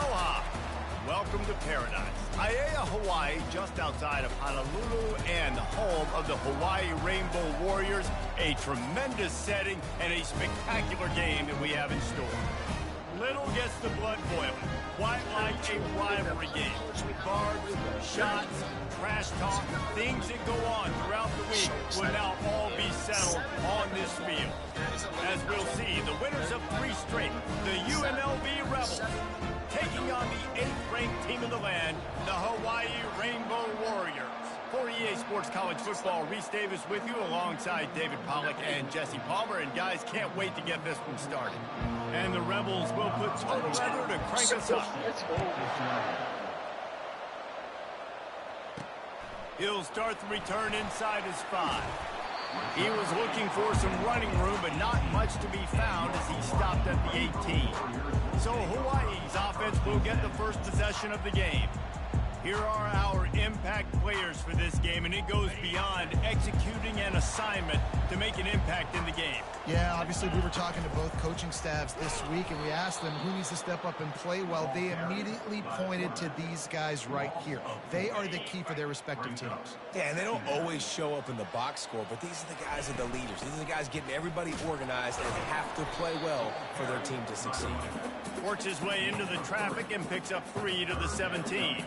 Aloha! Welcome to paradise. Aiea, Hawaii, just outside of Honolulu and the home of the Hawaii Rainbow Warriors. A tremendous setting and a spectacular game that we have in store. Little gets the blood boiling, quite like a rivalry game. Barbs, shots, trash talk, things that go on throughout the week will now all be settled on this field. As we'll see, the winners of 3 straight, the UNLV Rebels, taking on the 8th-ranked team in the land, the Hawaii Rainbow Warriors. For EA Sports College Football, Reese Davis with you alongside David Pollack and Jesse Palmer. And guys, can't wait to get this one started. And the Rebels will put total weather to crank us up. He'll start the return inside his 5. He was looking for some running room, but not much to be found as he stopped at the 18. So Hawaii's offense will get the first possession of the game. Here are our impact players for this game, and it goes beyond executing an assignment to make an impact in the game. Yeah, obviously we were talking to both coaching staffs this week, and we asked them who needs to step up and play well. They immediately pointed to these guys right here. They are the key for their respective teams. Yeah, and they don't always show up in the box score, but these are the guys that are the leaders. These are the guys getting everybody organized and have to play well for their team to succeed. Works his way into the traffic and picks up 3 to the 17.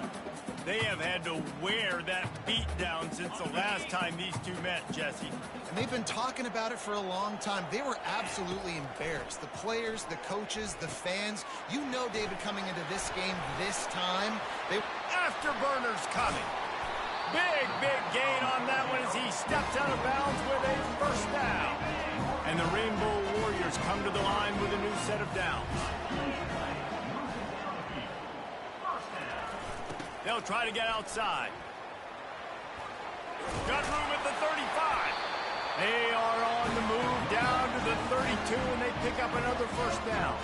They have had to wear that beat down since the last time these two met, Jesse. And they've been talking about it for a long time. They were absolutely embarrassed. The players, the coaches, the fans. You know, David, coming into this game this time, Afterburners coming. Big gain on that one as he steps out of bounds with a first down. And the Rainbow Warriors come to the line with a new set of downs. They'll try to get outside. Got room at the 35. They are on the move down to the 32, and they pick up another first down.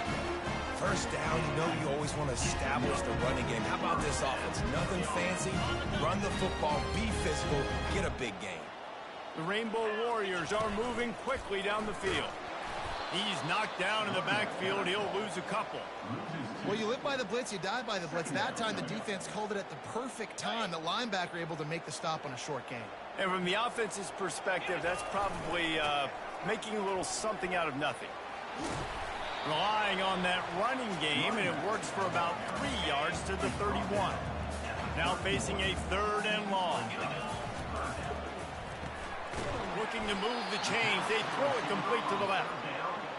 First down, you know you always want to establish the running game. How about this offense? Nothing fancy. Run the football, be physical, get a big gain. The Rainbow Warriors are moving quickly down the field. He's knocked down in the backfield. He'll lose a couple. Well, you live by the blitz, you die by the blitz. That time, the defense called it at the perfect time. The linebacker able to make the stop on a short gain. And from the offense's perspective, that's probably making a little something out of nothing. Relying on that running game, and it works for about 3 yards to the 31. Now facing a 3rd and long. Looking to move the chains. They throw it complete to the left.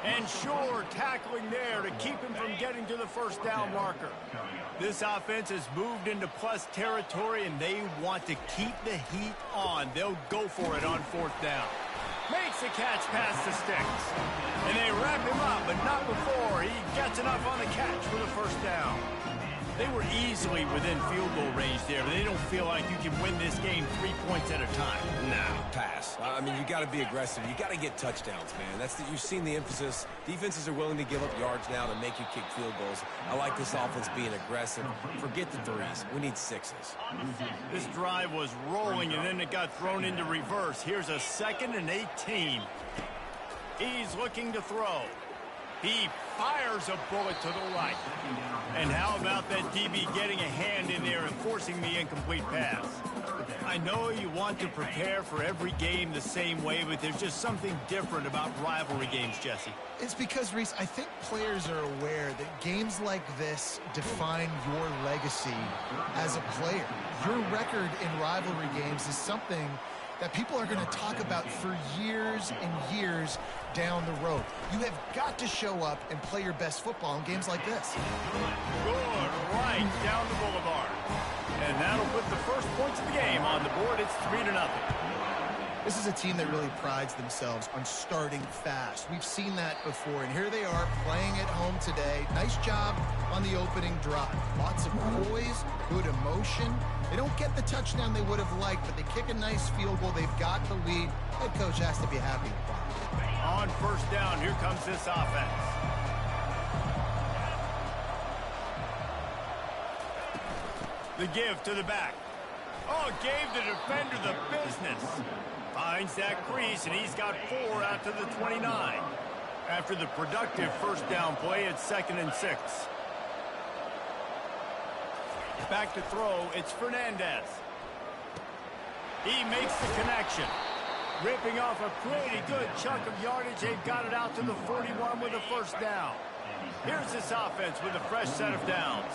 And sure, tackling there to keep him from getting to the first down marker. This offense has moved into plus territory, and they want to keep the heat on. They'll go for it on 4th down. Makes the catch past the sticks. And they wrap him up, but not before he gets enough on the catch for the first down. They were easily within field goal range there, but they don't feel like you can win this game 3 points at a time. Nah, pass. I mean, you got to be aggressive. You got to get touchdowns, man. You've seen the emphasis. Defenses are willing to give up yards now to make you kick field goals. I like this offense being aggressive. Forget the 3s. We need 6s. This drive was rolling, and then it got thrown into reverse. Here's a 2nd and 18. He's looking to throw. He fires a bullet to the right. And how about that DB getting a hand in there and forcing the incomplete pass? I know you want to prepare for every game the same way, but there's just something different about rivalry games, Jesse. It's because, Reese, I think players are aware that games like this define your legacy as a player. Your record in rivalry games is something that people are going to talk about for years and years down the road. You have got to show up and play your best football in games like this. Good, right down the boulevard. And that'll put the first points of the game on the board. It's 3-0. This is a team that really prides themselves on starting fast. We've seen that before, and here they are playing at home today. Nice job on the opening drive. Lots of poise, good emotion. They don't get the touchdown they would have liked, but they kick a nice field goal. They've got the lead. Head coach has to be happy with that. On first down, here comes this offense. The give to the back. Oh, gave the defender the business. Finds that crease, and he's got 4 out to the 29. After the productive first down play, it's 2nd and 6. Back to throw, it's Fernandez. He makes the connection. Ripping off a pretty good chunk of yardage. They've got it out to the 41 with a first down. Here's this offense with a fresh set of downs.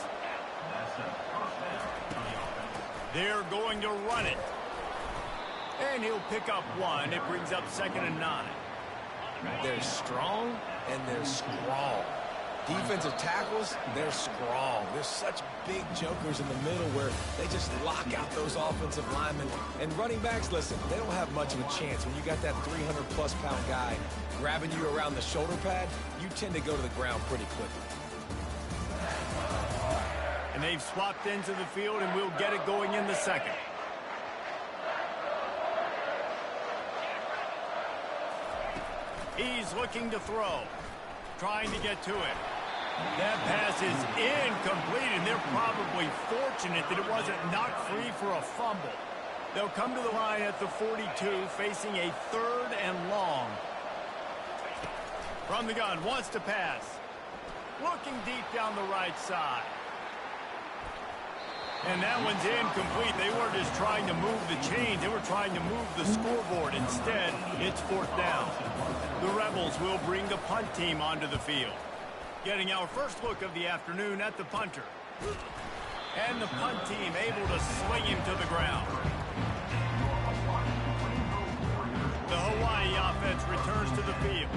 They're going to run it. And he'll pick up one. It brings up 2nd and 9. They're strong and they're strong. Defensive tackles, they're strong. They're such big jokers in the middle where they just lock out those offensive linemen. And running backs, listen, they don't have much of a chance. When you got that 300-plus pound guy grabbing you around the shoulder pad, you tend to go to the ground pretty quickly. And they've swapped into the field, and we'll get it going in the second. He's looking to throw. Trying to get to it. That pass is incomplete, and they're probably fortunate that it wasn't knocked free for a fumble. They'll come to the line at the 42, facing a 3rd and long. From the gun, wants to pass. Looking deep down the right side. And that one's incomplete. They weren't just trying to move the chains. They were trying to move the scoreboard. Instead, it's 4th down. The Rebels will bring the punt team onto the field. Getting our first look of the afternoon at the punter. And the punt team able to sling him to the ground. The Hawaii offense returns to the field.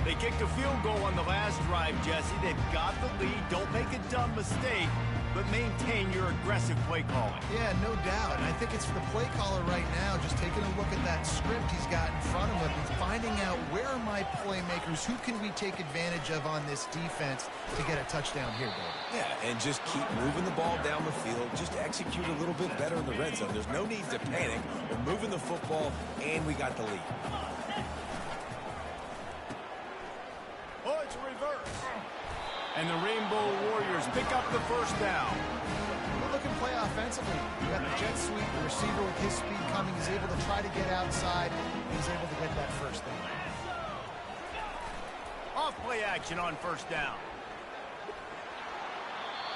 They kicked a field goal on the last drive, Jesse. They've got the lead. Don't make a dumb mistake, but maintain your aggressive play calling. Yeah, no doubt. And I think it's for the play caller right now, just taking a look at that script he's got in front of him and finding out where are my playmakers, who can we take advantage of on this defense to get a touchdown here, David. Yeah, and just keep moving the ball down the field. Just execute a little bit better in the red zone. There's no need to panic. We're moving the football, and we got the lead. Oh, it's a reverse. And the Rainbow Warriors pick up the first down. Good looking play offensively. You got the jet sweep, the receiver with his speed coming. He's able to try to get outside. He's able to get that first down. Off play action on first down.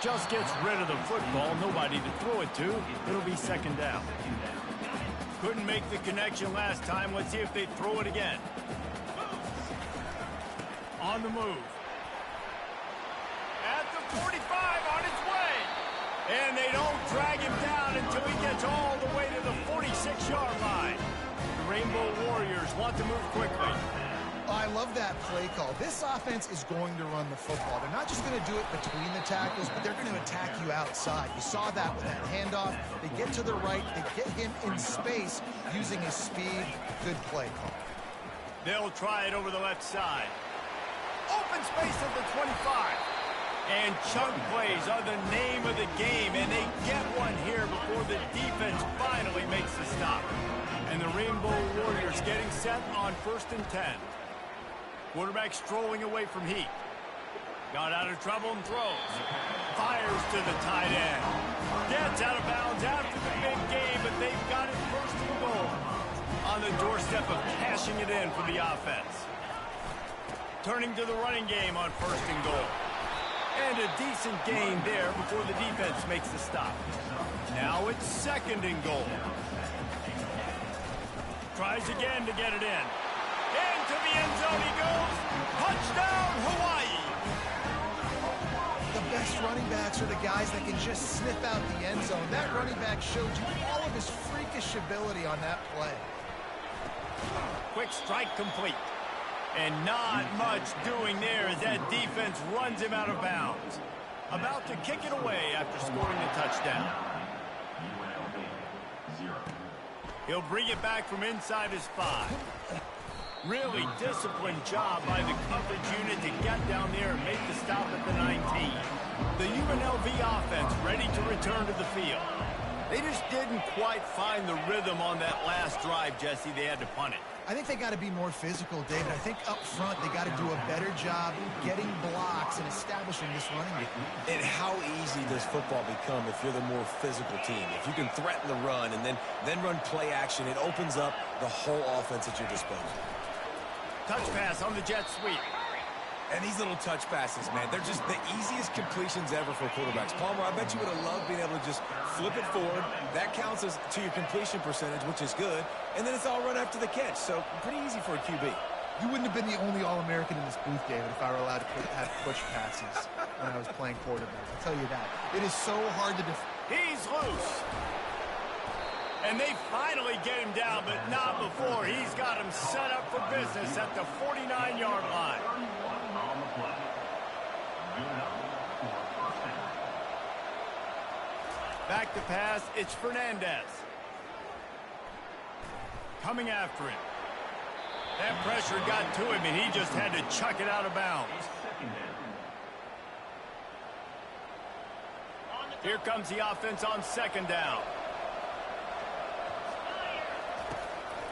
Just gets rid of the football. Nobody to throw it to. It'll be 2nd down. Couldn't make the connection last time. Let's see if they throw it again. On the move. At the 45, on its way. And they don't drag him down until he gets all the way to the 46-yard line. The Rainbow Warriors want to move quickly. I love that play call. This offense is going to run the football. They're not just going to do it between the tackles, but they're going to attack you outside. You saw that with that handoff. They get to the right. They get him in space using his speed. Good play call. They'll try it over the left side. Open space at the 25. And chunk plays are the name of the game, and they get one here before the defense finally makes the stop. And the Rainbow Warriors getting set on 1st and 10. Quarterback strolling away from heat. Got out of trouble and throws. Fires to the tight end. Gets out of bounds after the big game, but they've got it 1st and goal. On the doorstep of cashing it in for the offense. Turning to the running game on 1st and goal. And a decent gain there before the defense makes the stop. Now it's 2nd and goal. Tries again to get it in. Into the end zone he goes. Touchdown, Hawaii! The best running backs are the guys that can just sniff out the end zone. That running back showed you all of his freakish ability on that play. Quick strike complete. And not much doing there as that defense runs him out of bounds. About to kick it away after scoring the touchdown. He'll bring it back from inside his 5. Really disciplined job by the coverage unit to get down there and make the stop at the 19. The UNLV offense ready to return to the field. They just didn't quite find the rhythm on that last drive, Jesse. They had to punt it. I think they got to be more physical, David. I think up front they got to do a better job getting blocks and establishing this running game. And how easy does football become if you're the more physical team? If you can threaten the run and then run play action, it opens up the whole offense at your disposal. Touch pass on the jet sweep. And these little touch passes, man, they're just the easiest completions ever for quarterbacks. Palmer, I bet you would have loved being able to just flip it forward. That counts as to your completion percentage, which is good. And then it's all run after the catch, so pretty easy for a QB. You wouldn't have been the only All-American in this booth, David, if I were allowed to have push passes when I was playing quarterback. I'll tell you that. It is so hard to defend. He's loose. And they finally get him down, but not before. He's got him set up for business at the 49-yard line. Back to pass, it's Fernandez. Coming after him. That pressure got to him, and he just had to chuck it out of bounds. Here comes the offense on second down.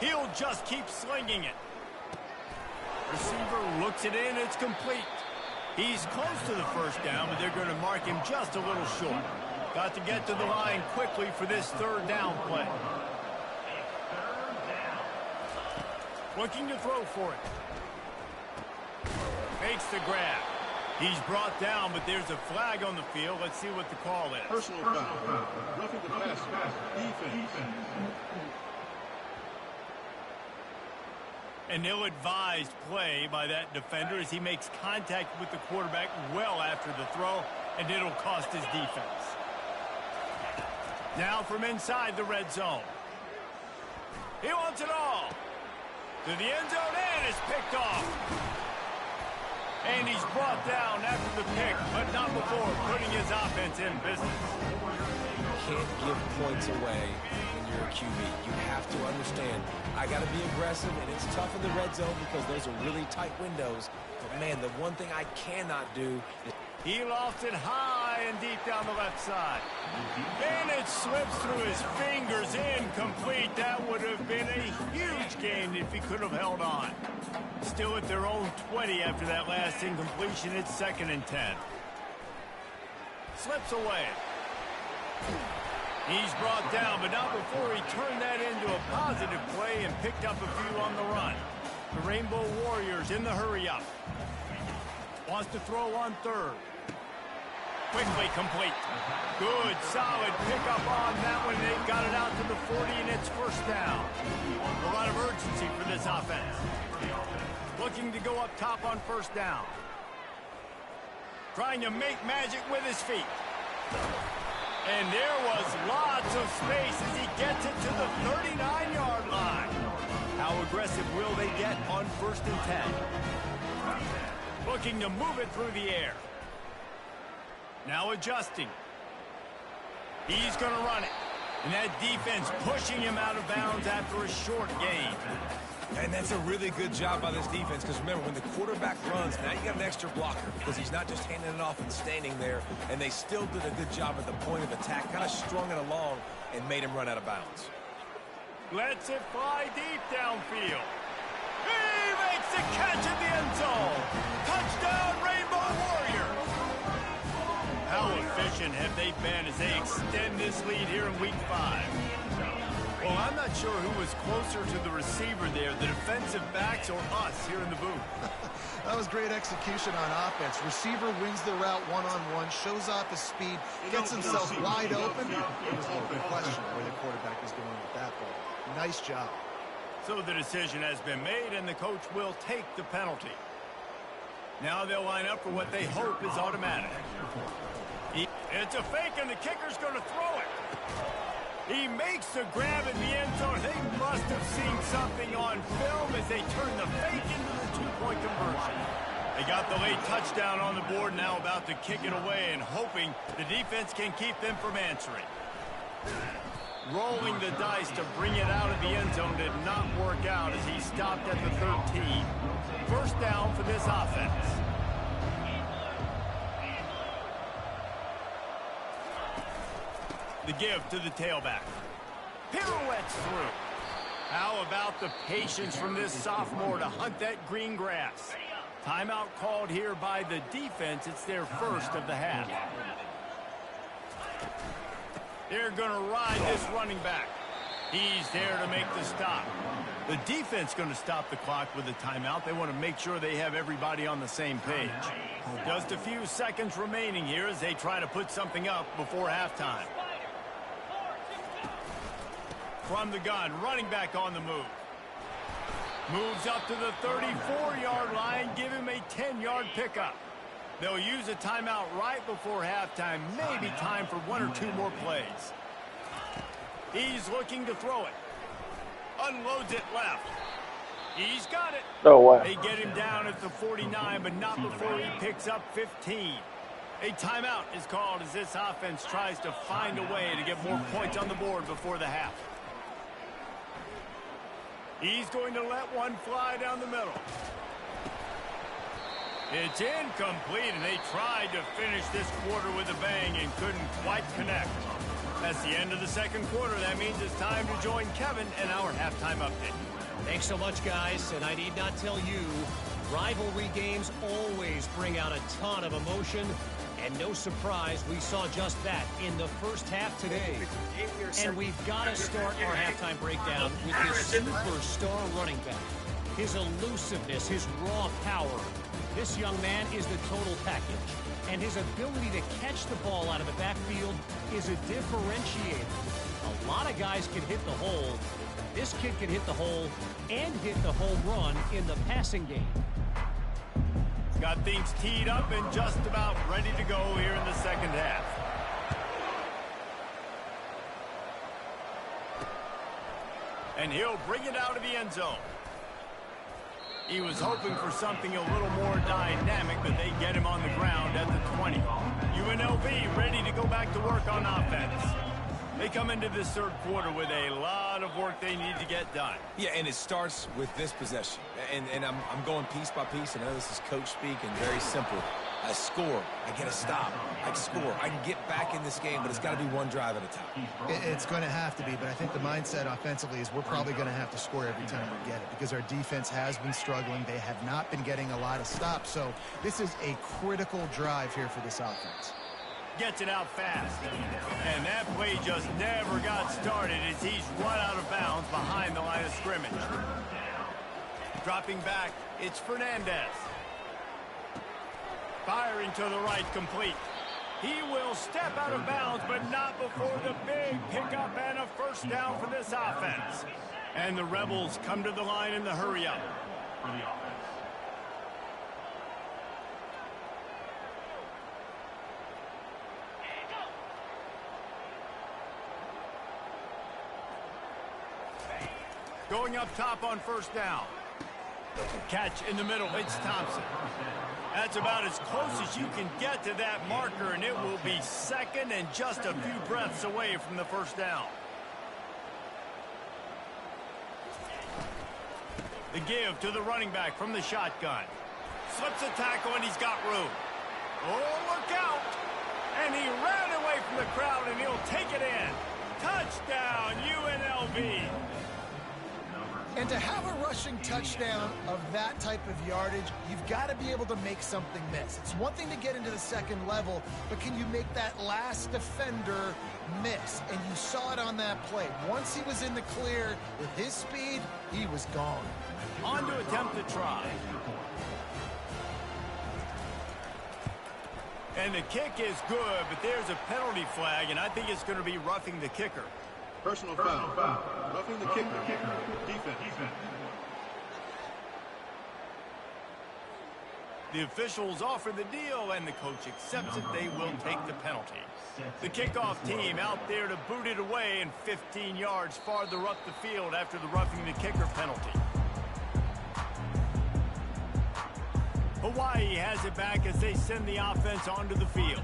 He'll just keep slinging it. Receiver looks it in, it's complete. He's close to the first down, but they're going to mark him just a little short. Got to get to the line quickly for this third down play. Looking to throw for it. Makes the grab. He's brought down, but there's a flag on the field. Let's see what the call is. Personal foul. Roughing the passer. Defense. An ill-advised play by that defender as he makes contact with the quarterback well after the throw, and it'll cost his defense. Now from inside the red zone. He wants it all. To the end zone, and it's picked off. And he's brought down after the pick, but not before putting his offense in business. You can't give points away when you're a QB. You have to understand, I got to be aggressive, and it's tough in the red zone because those are really tight windows. But, man, the one thing I cannot do is... He lofts it high and deep down the left side. And it slips through his fingers, incomplete. That would have been a huge gain if he could have held on. Still at their own 20 after that last incompletion. It's 2nd and 10. Slips away. He's brought down, but not before he turned that into a positive play and picked up a few on the run. The Rainbow Warriors in the hurry-up. Wants to throw on third. Quickly complete. Good, solid pickup on that one. They've got it out to the 40, and it's first down. A lot of urgency for this offense. Looking to go up top on first down. Trying to make magic with his feet. And there was lots of space as he gets it to the 39-yard line. How aggressive will they get on 1st and 10? Looking to move it through the air. Now adjusting. He's going to run it. And that defense pushing him out of bounds after a short gain. And that's a really good job by this defense because, remember, when the quarterback runs, now you got an extra blocker because he's not just handing it off and standing there. And they still did a good job at the point of attack, kind of strung it along and made him run out of bounds. Lets it fly deep downfield. He makes the catch in the end zone. Touchdown, Rainbow Warriors. How efficient have they been as they extend this lead here in Week 5? Well, I'm not sure who was closer to the receiver there, the defensive backs or us here in the booth. That was great execution on offense. Receiver wins the route one-on-one, shows off his speed, gets himself wide open. It was no question where the quarterback was going with that ball. Nice job. So the decision has been made, and the coach will take the penalty. Now they'll line up for what they hope is automatic. It's a fake, and the kicker's going to throw it. He makes the grab in the end zone. They must have seen something on film as they turn the fake into the two-point conversion. They got the late touchdown on the board, now about to kick it away and hoping the defense can keep them from answering. Rolling the dice to bring it out of the end zone did not work out as he stopped at the 13. First down for this offense. The give to the tailback. Pirouettes through. How about the patience from this sophomore to hunt that green grass? Timeout called here by the defense. It's their first of the half. They're going to ride this running back. He's there to make the stop. The defense going to stop the clock with a timeout. They want to make sure they have everybody on the same page. Just a few seconds remaining here as they try to put something up before halftime. From the gun, running back on the move. Moves up to the 34-yard line, give him a 10-yard pickup. They'll use a timeout right before halftime, maybe time for one or two more plays. He's looking to throw it. Unloads it left. He's got it. No way. They get him down at the 49, but not before he picks up 15. A timeout is called as this offense tries to find a way to get more points on the board before the half. He's going to let one fly down the middle. It's incomplete, and they tried to finish this quarter with a bang and couldn't quite connect. That's the end of the second quarter. That means it's time to join Kevin and our halftime update. Thanks so much, guys. And I need not tell you, rivalry games always bring out a ton of emotion. And no surprise, we saw just that in the first half today. And we've got to start our halftime breakdown with this superstar running back. His elusiveness, his raw power. This young man is the total package. And his ability to catch the ball out of the backfield is a differentiator. A lot of guys can hit the hole. This kid can hit the hole and hit the home run in the passing game. Got things teed up and just about ready to go here in the second half. And he'll bring it out of the end zone. He was hoping for something a little more dynamic, but they get him on the ground at the 20. UNLV ready to go back to work on offense. They come into this third quarter with a lot of work they need to get done. Yeah, and it starts with this possession. And I'm going piece by piece. I know this is coach speak and very simple. I score. I get a stop. I score. I can get back in this game, but it's got to be one drive at a time. It's going to have to be, but I think the mindset offensively is we're probably going to have to score every time we get it because our defense has been struggling. They have not been getting a lot of stops, so this is a critical drive here for this offense. Gets it out fast. And that play just never got started as he's run out of bounds behind the line of scrimmage. Dropping back, it's Fernandez. Firing to the right, complete. He will step out of bounds, but not before the big pickup and a first down for this offense. And the Rebels come to the line in the hurry-up. Going up top on first down. Catch in the middle. It's Thompson. That's about as close as you can get to that marker, and it will be second and just a few breaths away from the first down. The give to the running back from the shotgun. Slips a tackle, and he's got room. Oh, look out! And he ran away from the crowd, and he'll take it in. Touchdown, UNLV. And to have a rushing touchdown of that type of yardage, you've got to be able to make something miss. It's one thing to get into the second level, but can you make that last defender miss? And you saw it on that play. Once he was in the clear with his speed, he was gone. On to attempt to try. And the kick is good, but there's a penalty flag, and I think it's going to be roughing the kicker. Personal foul. Roughing the kicker. Defense. The officials offer the deal, and the coach accepts it. They will take the penalty. The kickoff team out there to boot it away and 15 yards farther up the field after the roughing the kicker penalty. Hawaii has it back as they send the offense onto the field.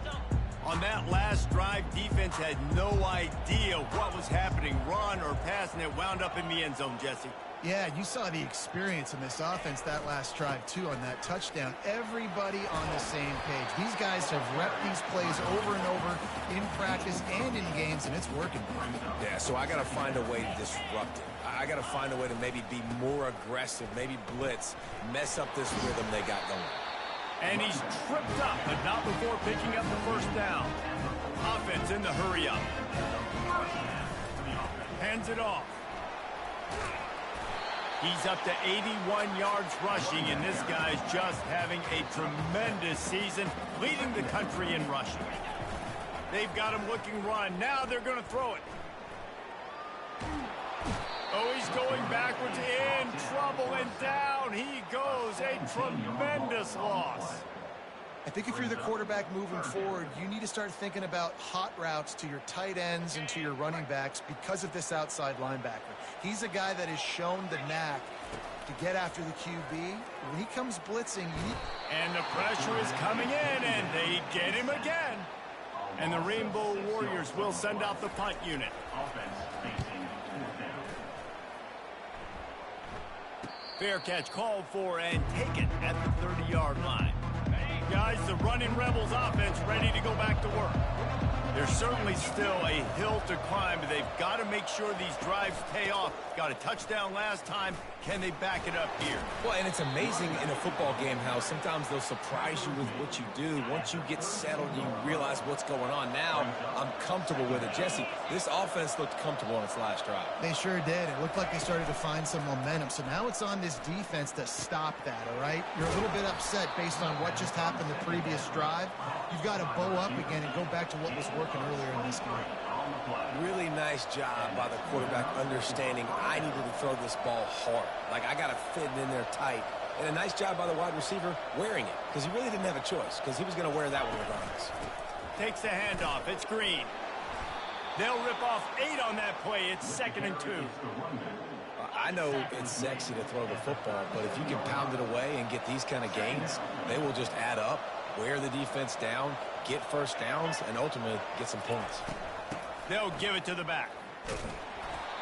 On that last drive, defense had no idea what was happening, run or pass, and it wound up in the end zone, Jesse. Yeah, you saw the experience in this offense that last drive, too, on that touchdown. Everybody on the same page. These guys have repped these plays over and over in practice and in games, and it's working. Yeah, so I got to find a way to disrupt it. I got to find a way to maybe be more aggressive, maybe blitz, mess up this rhythm they got going. And he's tripped up, but not before picking up the first down. Offense in the hurry-up. Hands it off. He's up to 81 yards rushing, and this guy's just having a tremendous season, leading the country in rushing. They've got him looking run. Now they're going to throw it. Oh, he's going backwards, in trouble, and down he goes. A tremendous loss. I think if you're the quarterback moving forward, you need to start thinking about hot routes to your tight ends and to your running backs because of this outside linebacker. He's a guy that has shown the knack to get after the QB. When he comes blitzing, and the pressure is coming in, and they get him again. And the Rainbow Warriors will send out the punt unit. Fair catch called for and taken at the 30-yard line. Guys, the running Rebels offense ready to go back to work. There's certainly still a hill to climb, but they've got to make sure these drives pay off. Got a touchdown last time. Can they back it up here? Well, and it's amazing in a football game how sometimes they'll surprise you with what you do. Once you get settled, you realize what's going on. Now, I'm comfortable with it. Jesse, this offense looked comfortable on its last drive. they sure did. It looked like they started to find some momentum. So now it's on this defense to stop that, all right? You're a little bit upset based on what just happened the previous drive. You've got to bow up again and go back to what was working earlier in this game. Really nice job by the quarterback understanding I needed to throw this ball hard. Like, I got to fit it in there tight. And a nice job by the wide receiver wearing it, because he really didn't have a choice, because he was going to wear that one regardless. Takes the handoff. It's Green. They'll rip off 8 on that play. It's 2nd and 2. I know it's sexy to throw the football, but if you can pound it away and get these kind of gains, they will just add up, wear the defense down, get first downs, and ultimately get some points. They'll give it to the back.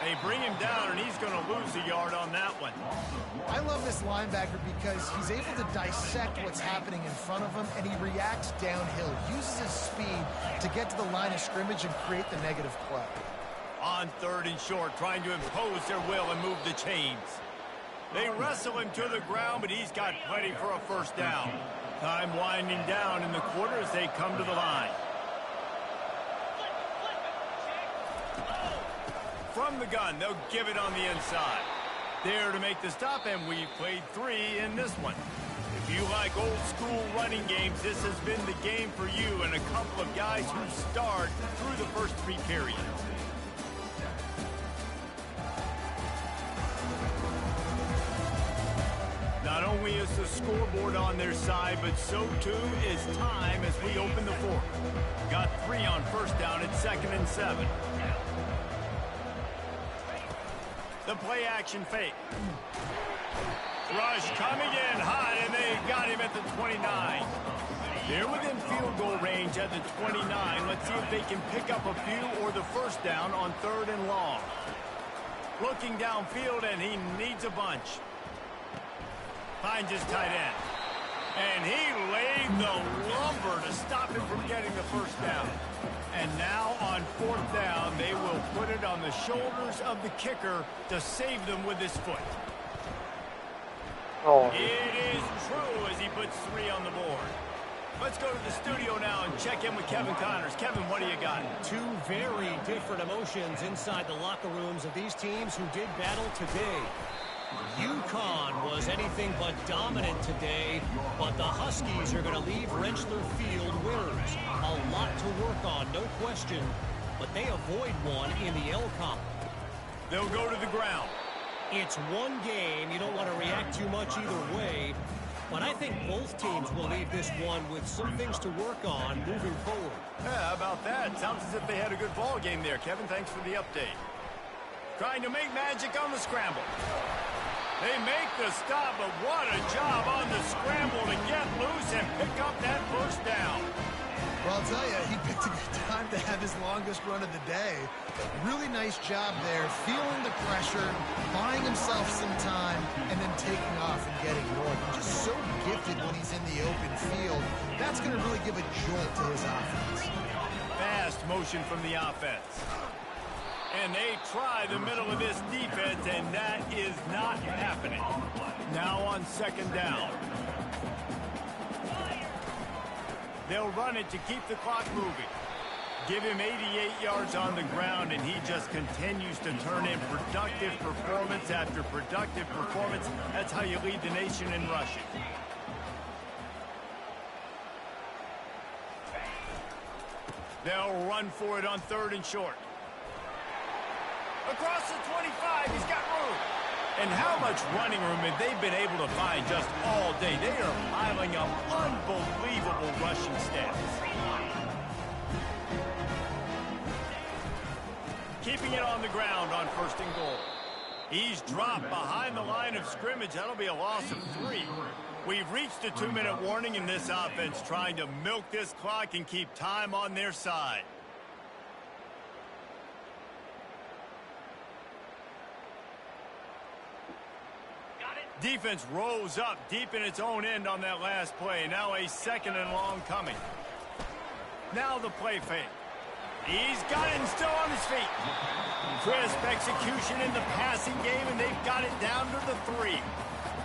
They bring him down, and he's going to lose a yard on that one. I love this linebacker because he's able to dissect what's happening in front of him, and he reacts downhill, uses his speed to get to the line of scrimmage and create the negative play. On 3rd and short, trying to impose their will and move the chains. They wrestle him to the ground, but he's got plenty for a first down. Time winding down in the quarter as they come to the line. From the gun, they'll give it on the inside. There to make the stop, and we've played 3 in this one. If you like old school running games, this has been the game for you and a couple of guys who start through the first 3 periods. Not only is the scoreboard on their side, but so too is time as we open the 4th. Got 3 on first down at 2nd and 7. The play action fake. Rush coming in hot, and they got him at the 29. They're within field goal range at the 29. Let's see if they can pick up a few or the first down on 3rd and long. Looking downfield, and he needs a bunch. Finds his tight end. And he laid the lumber to stop him from getting the first down. And now on 4th down, they will put it on the shoulders of the kicker to save them with his foot. It is true as he puts 3 on the board. Let's go to the studio now and check in with Kevin Connors. Kevin, what do you got? 2 very different emotions inside the locker rooms of these teams who did battle today. UConn was anything but dominant today, but the Huskies are going to leave Rensselaer Field winners. A lot to work on, no question, but they avoid one in the L-Comp. They'll go to the ground. It's one game. You don't want to react too much either way, but I think both teams will leave this one with some things to work on moving forward. Yeah, how about that? Sounds as if they had a good ball game there, Kevin. Thanks for the update. Trying to make magic on the scramble. They make the stop, but what a job on the scramble to get loose and pick up that first down. Well, I'll tell you, he picked a good time to have his longest run of the day. Really nice job there, feeling the pressure, buying himself some time, and then taking off and getting north. He's just so gifted when he's in the open field. That's going to really give a jolt to his offense. Fast motion from the offense. And they try the middle of this defense, and that is not happening. Now on 2nd down. They'll run it to keep the clock moving. Give him 88 yards on the ground, and he just continues to turn in productive performance after productive performance. That's how you lead the nation in rushing. They'll run for it on 3rd and short. Across the 25, he's got room. And how much running room have they been able to find just all day? They are piling up unbelievable rushing stats. Keeping it on the ground on 1st and goal. He's dropped behind the line of scrimmage. That'll be a loss of 3. We've reached a 2-minute warning in this offense, trying to milk this clock and keep time on their side. Defense rose up deep in its own end on that last play. Now a 2nd and long coming. Now the play fake. He's got it and still on his feet. Crisp execution in the passing game, and they've got it down to the 3.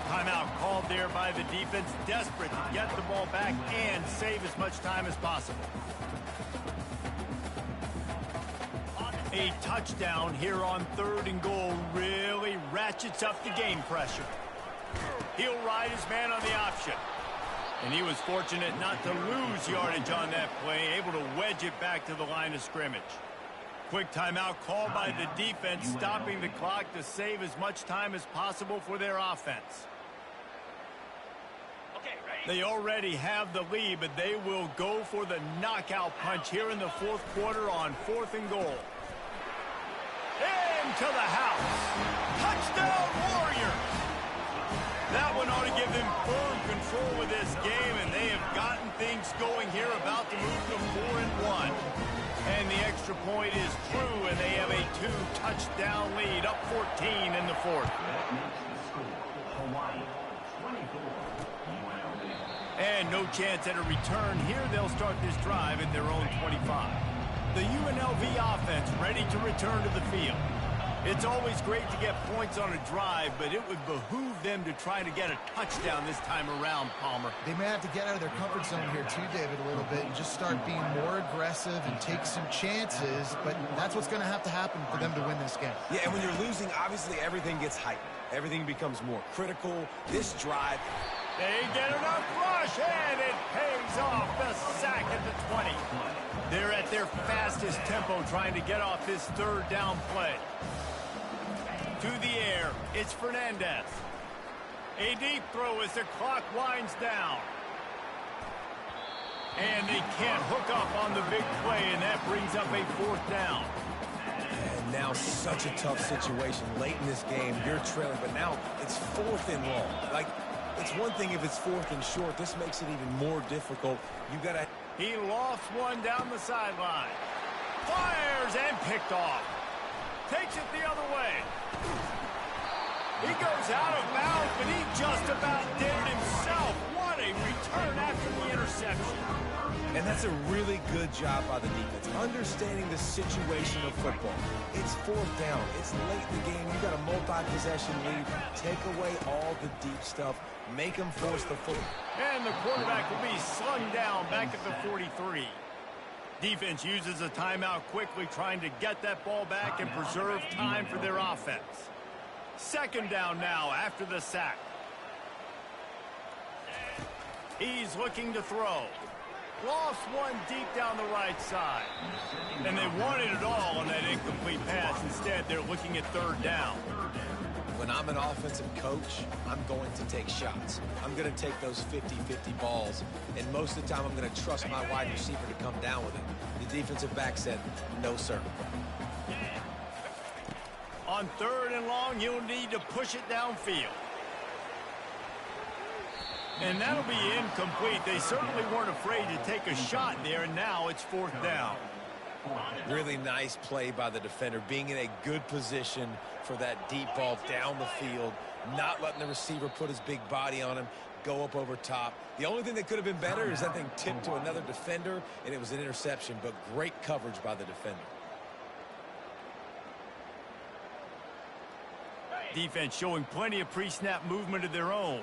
Timeout called there by the defense, desperate to get the ball back and save as much time as possible. A touchdown here on 3rd and goal really ratchets up the game pressure. He'll ride his man on the option. And he was fortunate not to lose yardage on that play, able to wedge it back to the line of scrimmage. Quick timeout called by the defense, stopping the clock to save as much time as possible for their offense. They already have the lead, but they will go for the knockout punch here in the 4th quarter on 4th and goal. Into the house. Touchdown, Warriors! That one ought to give them firm control of this game, and they have gotten things going here, about to move to 4-1. And the extra point is true, and they have a 2-touchdown lead, up 14 in the 4th. And no chance at a return here. They'll start this drive at their own 25. The UNLV offense ready to return to the field. It's always great to get points on a drive, but it would behoove them to try to get a touchdown this time around, Palmer. They may have to get out of their comfort zone here too, David, a little bit and just start being more aggressive and take some chances, but that's what's going to happen for them to win this game. Yeah, and when you're losing, obviously everything gets heightened. Everything becomes more critical. This drive... They get enough rush, and it pays off. The sack at the 20. They're at their fastest tempo trying to get off this 3rd down play. To the air, it's Fernandez. A deep throw as the clock winds down. And they can't hook up on the big play, and that brings up a 4th down. And now such a tough situation. Late in this game, you're trailing, but now it's 4th and long. Like, it's one thing if it's 4th and short. This makes it even more difficult. You got to... He lost one down the sideline. Fires and picked off. Takes it the other way. He goes out of bounds, but he just about did it himself. What a return after the interception. And that's a really good job by the defense, understanding the situation of football. It's 4th down. It's late in the game. You got a multi-possession lead. Take away all the deep stuff. Make them force the football. And the quarterback will be slung down back at the 43. Defense uses a timeout quickly, trying to get that ball back and preserve time for their offense. 2nd down now after the sack. He's looking to throw. Lost one deep down the right side. And they wanted it all on that incomplete pass. Instead, they're looking at 3rd down. When I'm an offensive coach, I'm going to take shots. I'm going to take those 50-50 balls, and most of the time I'm going to trust my wide receiver to come down with it. The defensive back said, no, sir. On 3rd and long, you'll need to push it downfield. And that'll be incomplete. They certainly weren't afraid to take a shot there, and now it's 4th down. Really nice play by the defender, being in a good position for that deep ball down the field, not letting the receiver put his big body on him, go up over top. The only thing that could have been better is that thing tipped to another defender, and it was an interception, but great coverage by the defender. Defense showing plenty of pre-snap movement of their own.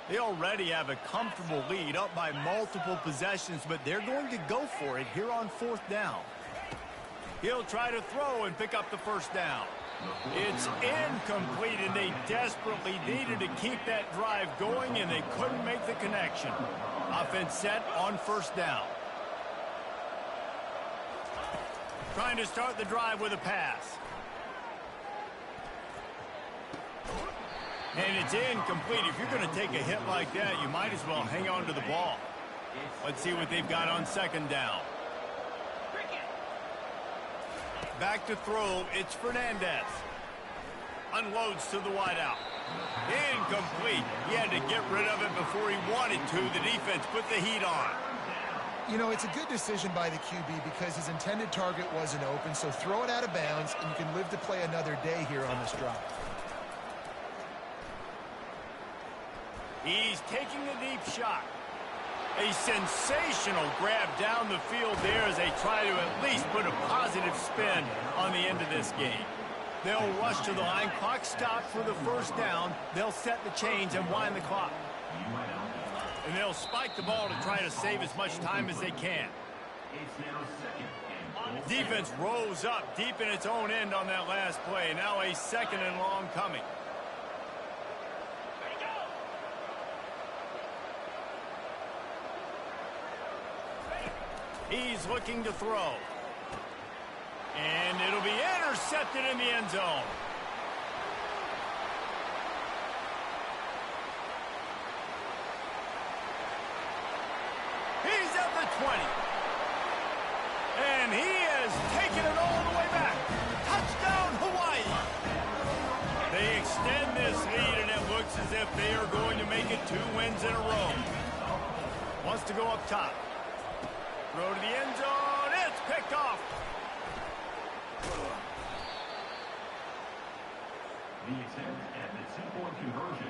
They already have a comfortable lead, up by multiple possessions, but they're going to go for it here on 4th down. He'll try to throw and pick up the first down. It's incomplete, and they desperately needed to keep that drive going, and they couldn't make the connection. Offense set on first down. Trying to start the drive with a pass. And it's incomplete. If you're going to take a hit like that, you might as well hang on to the ball. Let's see what they've got on second down. Back to throw, it's Fernandez. Unloads to the wideout. Incomplete. He had to get rid of it before he wanted to. The defense put the heat on. You know, it's a good decision by the QB because his intended target wasn't open, so throw it out of bounds, and you can live to play another day here on this drive. He's taking a deep shot. A sensational grab down the field there as they try to at least put a positive spin on the end of this game. They'll rush to the line. Clock stopped for the first down. They'll set the chains and wind the clock. And they'll spike the ball to try to save as much time as they can. Defense rose up deep in its own end on that last play. Now a second and long coming. He's looking to throw. And it'll be intercepted in the end zone. He's at the 20. And he has taken it all the way back. Touchdown, Hawaii. They extend this lead, and it looks as if they are going to make it 2 wins in a row. Wants to go up top. Throw to the end zone. It's picked off.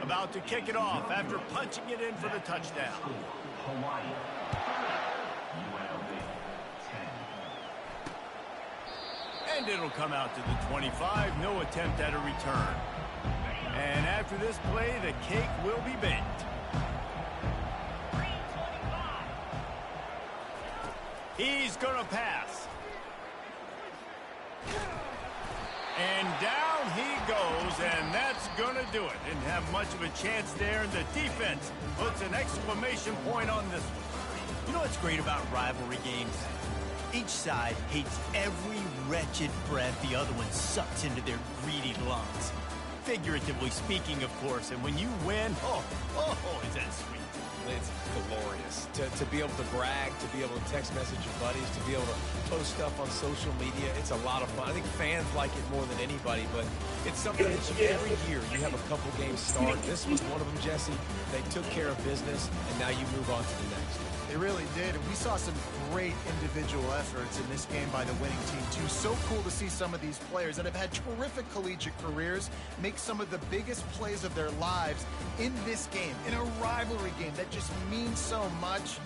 About to kick it off after punching it in for the touchdown. Hawaii. UNLV 10. And it'll come out to the 25. No attempt at a return. And after this play, the cake will be baked. He's going to pass. And down he goes, and that's going to do it. Didn't have much of a chance there, and the defense puts an exclamation point on this one. You know what's great about rivalry games? Each side hates every wretched breath the other one sucks into their greedy lungs. Figuratively speaking, of course, and when you win, oh, is that sweet. It's glorious to be able to brag, to be able to text message your buddies, to be able to post stuff on social media. It's a lot of fun. I think fans like it more than anybody, but it's something that every year you have a couple games start. This was one of them, Jesse. They took care of business, and now you move on to the next. They really did, and we saw some great individual efforts in this game by the winning team, too. So cool to see some of these players that have had terrific collegiate careers make some of the biggest plays of their lives in this game, in a rivalry game that just means so much.